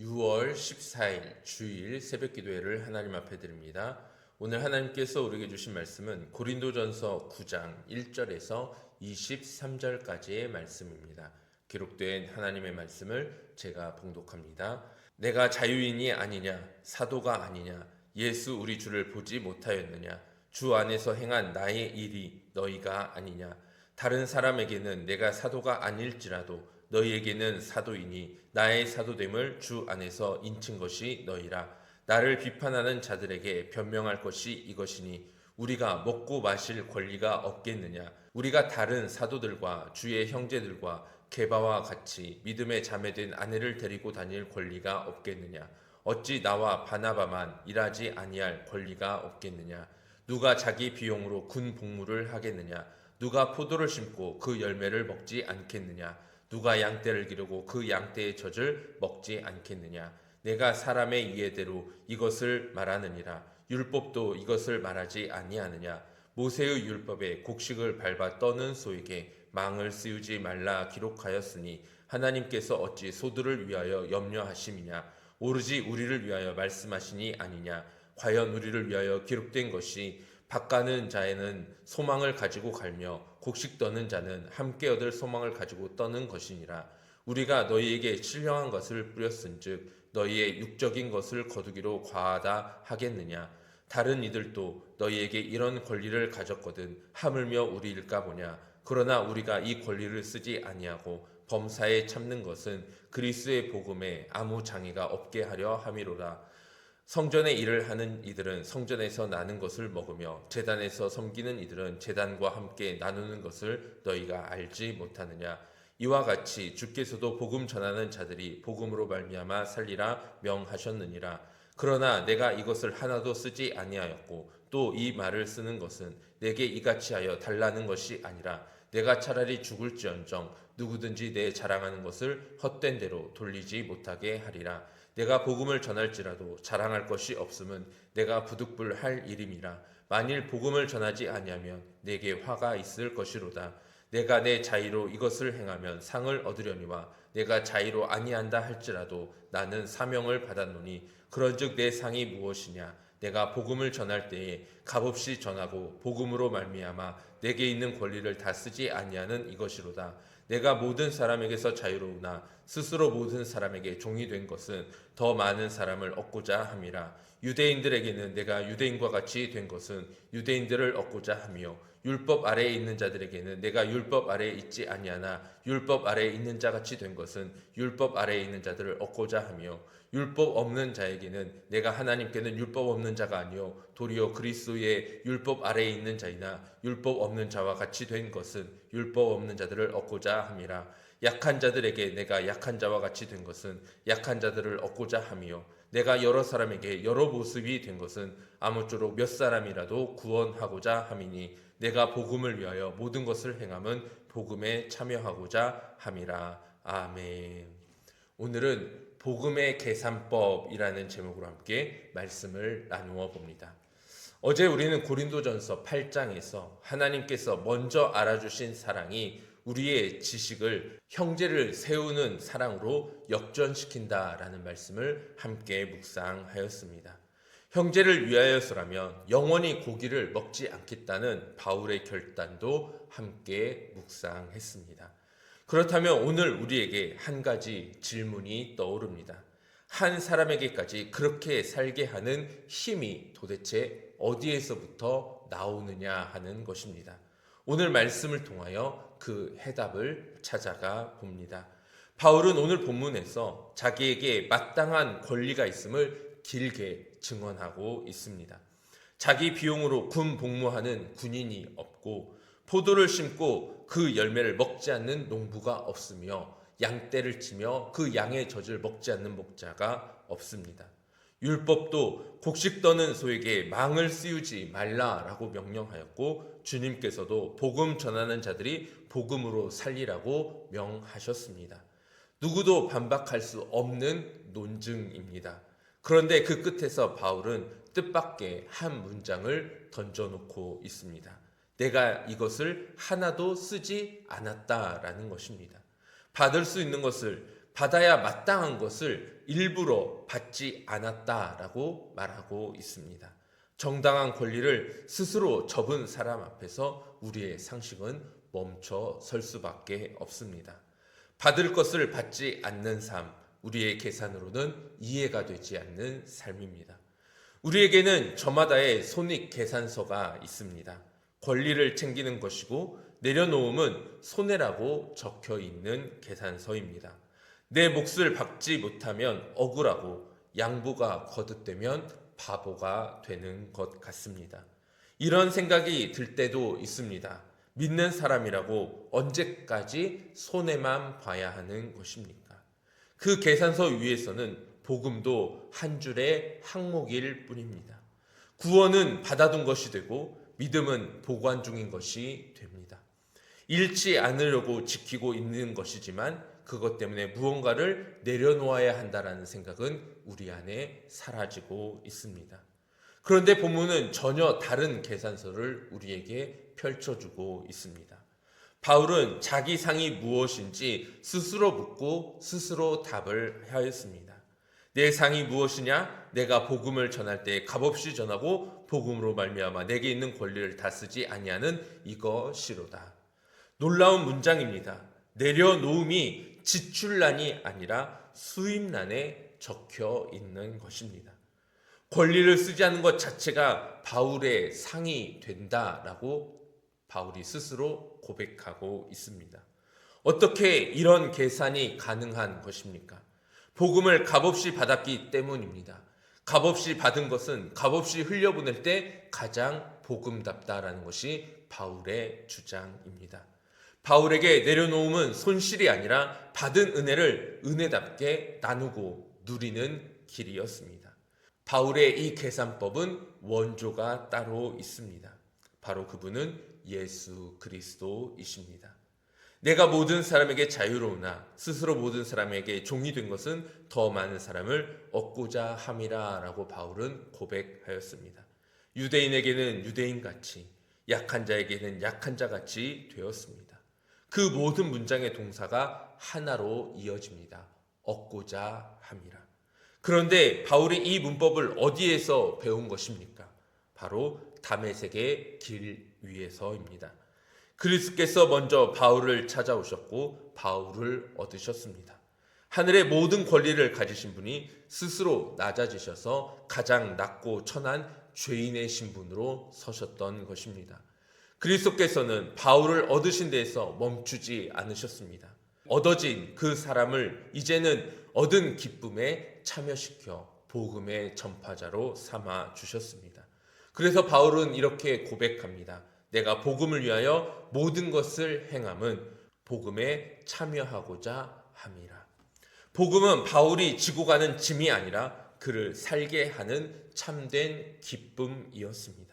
6월 14일 주일 새벽 기도회를 하나님 앞에 드립니다. 오늘 하나님께서 우리에게 주신 말씀은 고린도전서 9장 1절에서 23절까지의 말씀입니다. 기록된 하나님의 말씀을 제가 봉독합니다. 내가 자유인이 아니냐, 사도가 아니냐, 예수 우리 주를 보지 못하였느냐, 주 안에서 행한 나의 일이 너희가 아니냐, 다른 사람에게는 내가 사도가 아닐지라도 너희에게는 사도이니 나의 사도됨을 주 안에서 인친 것이 너희라. 나를 비판하는 자들에게 변명할 것이 이것이니 우리가 먹고 마실 권리가 없겠느냐. 우리가 다른 사도들과 주의 형제들과 게바와 같이 믿음의 자매된 아내를 데리고 다닐 권리가 없겠느냐. 어찌 나와 바나바만 일하지 아니할 권리가 없겠느냐. 누가 자기 비용으로 군 복무를 하겠느냐. 누가 포도를 심고 그 열매를 먹지 않겠느냐. 누가 양떼를 기르고 그 양떼의 젖을 먹지 않겠느냐. 내가 사람의 이해대로 이것을 말하느니라. 율법도 이것을 말하지 아니하느냐. 모세의 율법에 곡식을 밟아 떠는 소에게 망을 씌우지 말라 기록하였으니 하나님께서 어찌 소들을 위하여 염려하심이냐. 오로지 우리를 위하여 말씀하시니 아니냐. 과연 우리를 위하여 기록된 것이 밭가는 자에는 소망을 가지고 갈며 곡식 떠는 자는 함께 얻을 소망을 가지고 떠는 것이니라. 우리가 너희에게 신령한 것을 뿌렸은즉 너희의 육적인 것을 거두기로 과하다 하겠느냐. 다른 이들도 너희에게 이런 권리를 가졌거든 하물며 우리일까 보냐. 그러나 우리가 이 권리를 쓰지 아니하고 범사에 참는 것은 그리스도의 복음에 아무 장애가 없게 하려 함이로라. 성전의 일을 하는 이들은 성전에서 나는 것을 먹으며 제단에서 섬기는 이들은 제단과 함께 나누는 것을 너희가 알지 못하느냐. 이와 같이 주께서도 복음 전하는 자들이 복음으로 말미암아 살리라 명하셨느니라. 그러나 내가 이것을 하나도 쓰지 아니하였고 또 이 말을 쓰는 것은 내게 이같이 하여 달라는 것이 아니라 내가 차라리 죽을지언정 누구든지 내 자랑하는 것을 헛된 대로 돌리지 못하게 하리라. 내가 복음을 전할지라도 자랑할 것이 없음은 내가 부득불할 일임이라. 만일 복음을 전하지 아니하면 내게 화가 있을 것이로다. 내가 내 자의로 이것을 행하면 상을 얻으려니와 내가 자의로 아니한다 할지라도 나는 사명을 받았노니 그런즉 내 상이 무엇이냐. 내가 복음을 전할 때에 값없이 전하고 복음으로 말미암아 내게 있는 권리를 다 쓰지 아니하는 이것이로다. 내가 모든 사람에게서 자유로우나 스스로 모든 사람에게 종이 된 것은 더 많은 사람을 얻고자 함이라. 유대인들에게는 내가 유대인과 같이 된 것은 유대인들을 얻고자 하며 율법 아래에 있는 자들에게는 내가 율법 아래에 있지 아니하나 율법 아래에 있는 자 같이 된 것은 율법 아래에 있는 자들을 얻고자 하며 율법 없는 자에게는 내가 하나님께는 율법 없는 자가 아니요 도리어 그리스도의 율법 아래에 있는 자이나 율법 없는 자와 같이 된 것은 율법 없는 자들을 얻고자 함이라. 약한 자들에게 내가 약한 자와 같이 된 것은 약한 자들을 얻고자 함이요 내가 여러 사람에게 여러 모습이 된 것은 아무쪼록 몇 사람이라도 구원하고자 함이니 내가 복음을 위하여 모든 것을 행함은 복음에 참여하고자 함이라. 아멘. 오늘은 복음의 계산법이라는 제목으로 함께 말씀을 나누어 봅니다. 어제 우리는 고린도전서 8장에서 하나님께서 먼저 알아주신 사랑이 우리의 지식을 형제를 세우는 사랑으로 역전시킨다라는 말씀을 함께 묵상하였습니다. 형제를 위하여서라면 영원히 고기를 먹지 않겠다는 바울의 결단도 함께 묵상했습니다. 그렇다면 오늘 우리에게 한 가지 질문이 떠오릅니다. 한 사람에게까지 그렇게 살게 하는 힘이 도대체 어디에서부터 나오느냐 하는 것입니다. 오늘 말씀을 통하여 그 해답을 찾아가 봅니다. 바울은 오늘 본문에서 자기에게 마땅한 권리가 있음을 길게 증언하고 있습니다. 자기 비용으로 군 복무하는 군인이 없고 포도를 심고 그 열매를 먹지 않는 농부가 없으며 양떼를 치며 그 양의 젖을 먹지 않는 목자가 없습니다. 율법도 곡식 떠는 소에게 망을 씌우지 말라라고 명령하였고 주님께서도 복음 전하는 자들이 복음으로 살리라고 명하셨습니다. 누구도 반박할 수 없는 논증입니다. 그런데 그 끝에서 바울은 뜻밖의 한 문장을 던져놓고 있습니다. 내가 이것을 하나도 쓰지 않았다라는 것입니다. 받을 수 있는 것을 받아야 마땅한 것을 일부러 받지 않았다라고 말하고 있습니다. 정당한 권리를 스스로 접은 사람 앞에서 우리의 상식은 멈춰 설 수밖에 없습니다. 받을 것을 받지 않는 삶, 우리의 계산으로는 이해가 되지 않는 삶입니다. 우리에게는 저마다의 손익 계산서가 있습니다. 권리를 챙기는 것이고 내려놓음은 손해라고 적혀 있는 계산서입니다. 내 몫을 받지 못하면 억울하고 양보가 거듭되면 바보가 되는 것 같습니다. 이런 생각이 들 때도 있습니다. 믿는 사람이라고 언제까지 손해만 봐야 하는 것입니까? 그 계산서 위에서는 복음도 한 줄의 항목일 뿐입니다. 구원은 받아둔 것이 되고 믿음은 보관 중인 것이 됩니다. 잃지 않으려고 지키고 있는 것이지만 그것 때문에 무언가를 내려놓아야 한다는 생각은 우리 안에 사라지고 있습니다. 그런데 본문은 전혀 다른 계산서를 우리에게 펼쳐주고 있습니다. 바울은 자기 상이 무엇인지 스스로 묻고 스스로 답을 하였습니다. 내 상이 무엇이냐? 내가 복음을 전할 때 값없이 전하고 복음으로 말미암아 내게 있는 권리를 다 쓰지 아니하는 이것이로다. 놀라운 문장입니다. 내려놓음이 지출란이 아니라 수입란에 적혀 있는 것입니다. 권리를 쓰지 않는 것 자체가 바울의 상이 된다라고 바울이 스스로 고백하고 있습니다. 어떻게 이런 계산이 가능한 것입니까? 복음을 값없이 받았기 때문입니다. 값없이 받은 것은 값없이 흘려보낼 때 가장 복음답다라는 것이 바울의 주장입니다. 바울에게 내려놓음은 손실이 아니라 받은 은혜를 은혜답게 나누고 누리는 길이었습니다. 바울의 이 계산법은 원조가 따로 있습니다. 바로 그분은 예수 그리스도이십니다. 내가 모든 사람에게 자유로우나 스스로 모든 사람에게 종이 된 것은 더 많은 사람을 얻고자 함이라 라고 바울은 고백하였습니다. 유대인에게는 유대인같이 약한 자에게는 약한 자같이 되었습니다. 그 모든 문장의 동사가 하나로 이어집니다. 얻고자 함이라. 그런데 바울이 이 문법을 어디에서 배운 것입니까? 바로 다메섹의 길 위에서입니다. 그리스도께서 먼저 바울을 찾아오셨고 바울을 얻으셨습니다. 하늘의 모든 권리를 가지신 분이 스스로 낮아지셔서 가장 낮고 천한 죄인의 신분으로 서셨던 것입니다. 그리스도께서는 바울을 얻으신 데에서 멈추지 않으셨습니다. 얻어진 그 사람을 이제는 얻은 기쁨에 참여시켜 복음의 전파자로 삼아 주셨습니다. 그래서 바울은 이렇게 고백합니다. 내가 복음을 위하여 모든 것을 행함은 복음에 참여하고자 함이라. 복음은 바울이 지고 가는 짐이 아니라 그를 살게 하는 참된 기쁨이었습니다.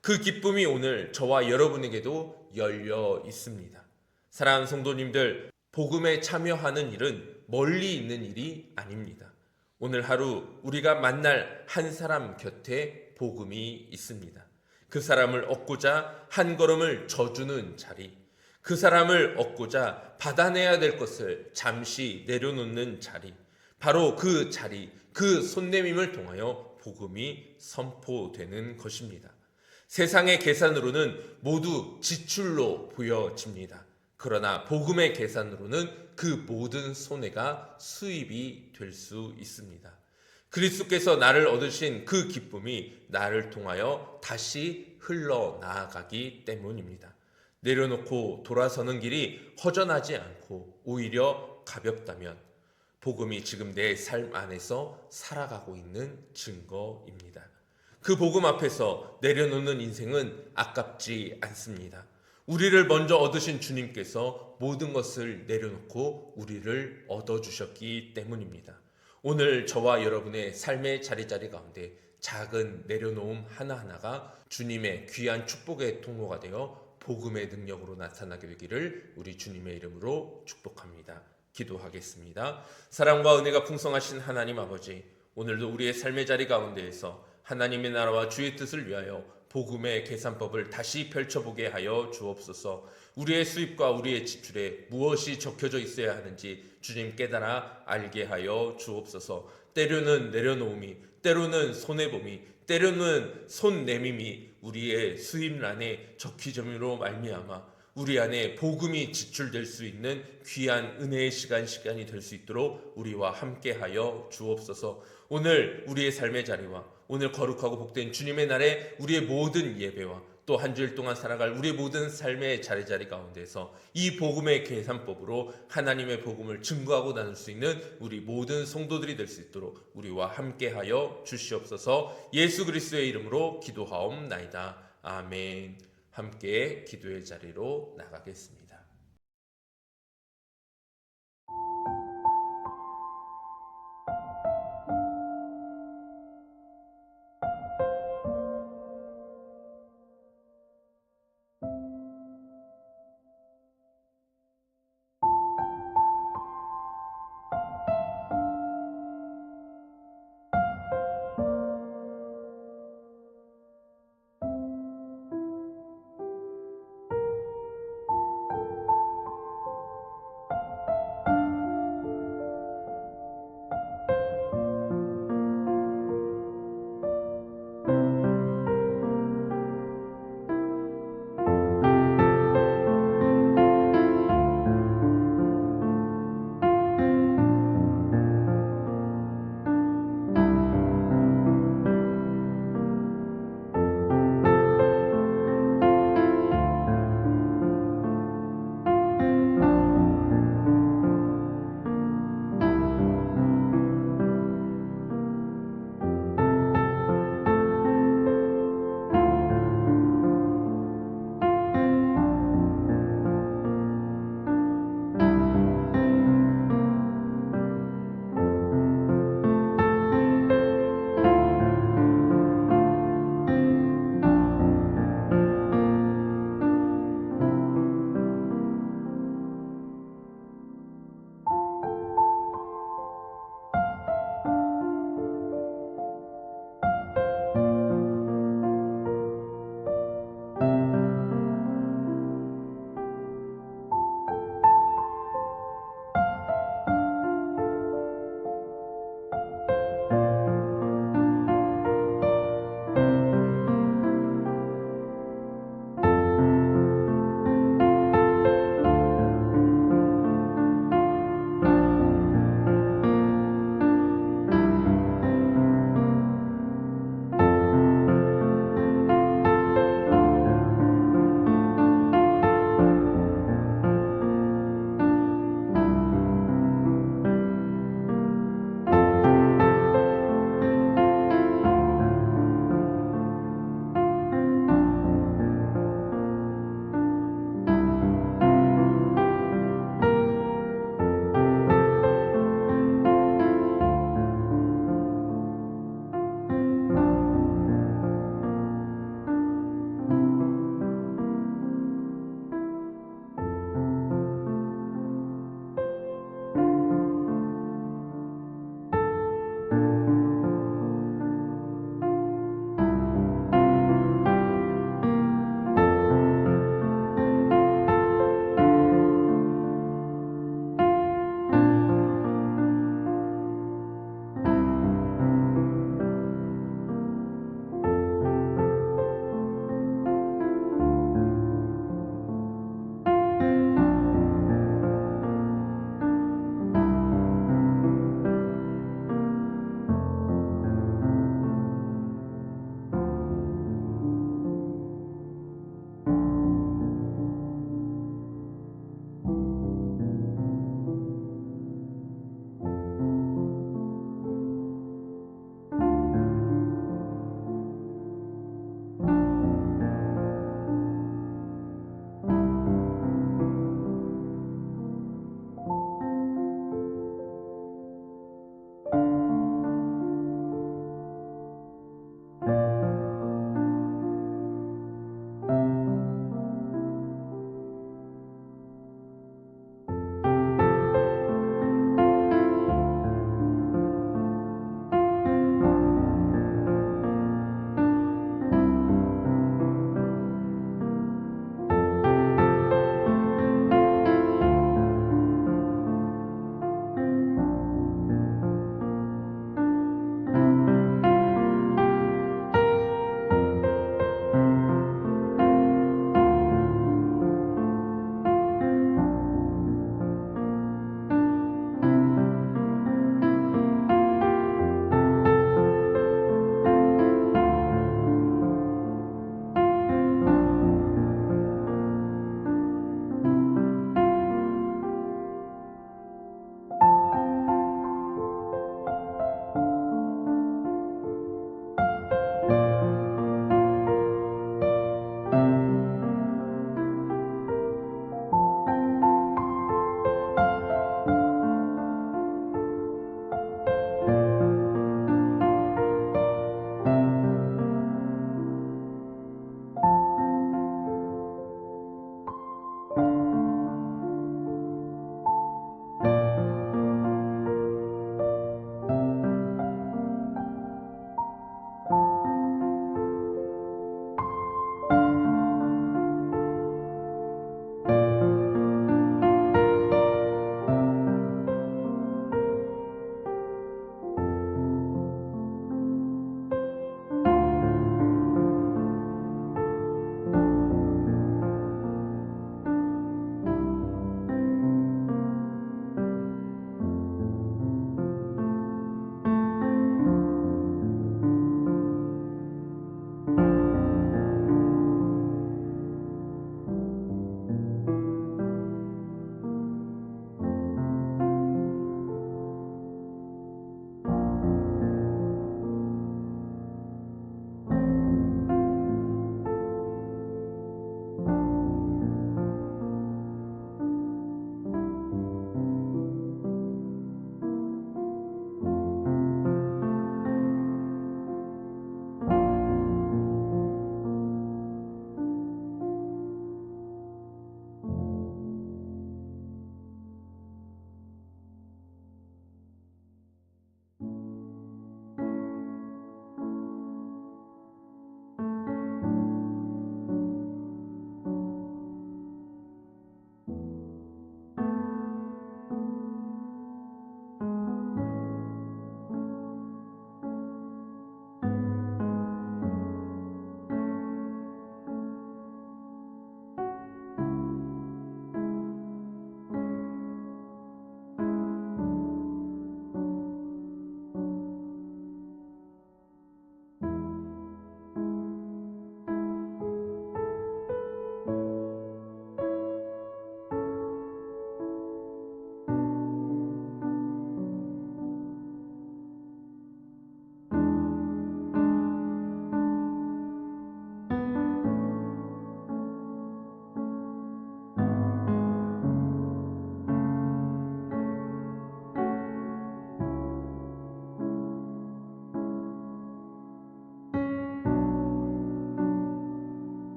그 기쁨이 오늘 저와 여러분에게도 열려 있습니다. 사랑하는 성도님들, 복음에 참여하는 일은 멀리 있는 일이 아닙니다. 오늘 하루 우리가 만날 한 사람 곁에 복음이 있습니다. 그 사람을 얻고자 한 걸음을 져주는 자리, 그 사람을 얻고자 받아내야 될 것을 잠시 내려놓는 자리, 바로 그 자리, 그 손내밈을 통하여 복음이 선포되는 것입니다. 세상의 계산으로는 모두 지출로 보여집니다. 그러나 복음의 계산으로는 그 모든 손해가 수입이 될 수 있습니다. 그리스도께서 나를 얻으신 그 기쁨이 나를 통하여 다시 흘러나아가기 때문입니다. 내려놓고 돌아서는 길이 허전하지 않고 오히려 가볍다면 복음이 지금 내 삶 안에서 살아가고 있는 증거입니다. 그 복음 앞에서 내려놓는 인생은 아깝지 않습니다. 우리를 먼저 얻으신 주님께서 모든 것을 내려놓고 우리를 얻어주셨기 때문입니다. 오늘 저와 여러분의 삶의 자리자리 가운데 작은 내려놓음 하나하나가 주님의 귀한 축복의 통로가 되어 복음의 능력으로 나타나게 되기를 우리 주님의 이름으로 축복합니다. 기도하겠습니다. 사랑과 은혜가 풍성하신 하나님 아버지, 오늘도 우리의 삶의 자리 가운데에서 하나님의 나라와 주의 뜻을 위하여 복음의 계산법을 다시 펼쳐보게 하여 주옵소서. 우리의 수입과 우리의 지출에 무엇이 적혀져 있어야 하는지 주님 깨달아 알게 하여 주옵소서. 때로는 내려놓음이, 때로는 손해봄이, 때로는 손내밈이 우리의 수입란에 적히점으로 말미암아 우리 안에 복음이 지출될 수 있는 귀한 은혜의 시간이 될 수 있도록 우리와 함께하여 주옵소서. 오늘 우리의 삶의 자리와 오늘 거룩하고 복된 주님의 날에 우리의 모든 예배와 또 한 주일 동안 살아갈 우리의 모든 삶의 자리 가운데서 이 복음의 계산법으로 하나님의 복음을 증거하고 나눌 수 있는 우리 모든 성도들이 될 수 있도록 우리와 함께하여 주시옵소서. 예수 그리스도의 이름으로 기도하옵나이다. 아멘. 함께 기도의 자리로 나가겠습니다.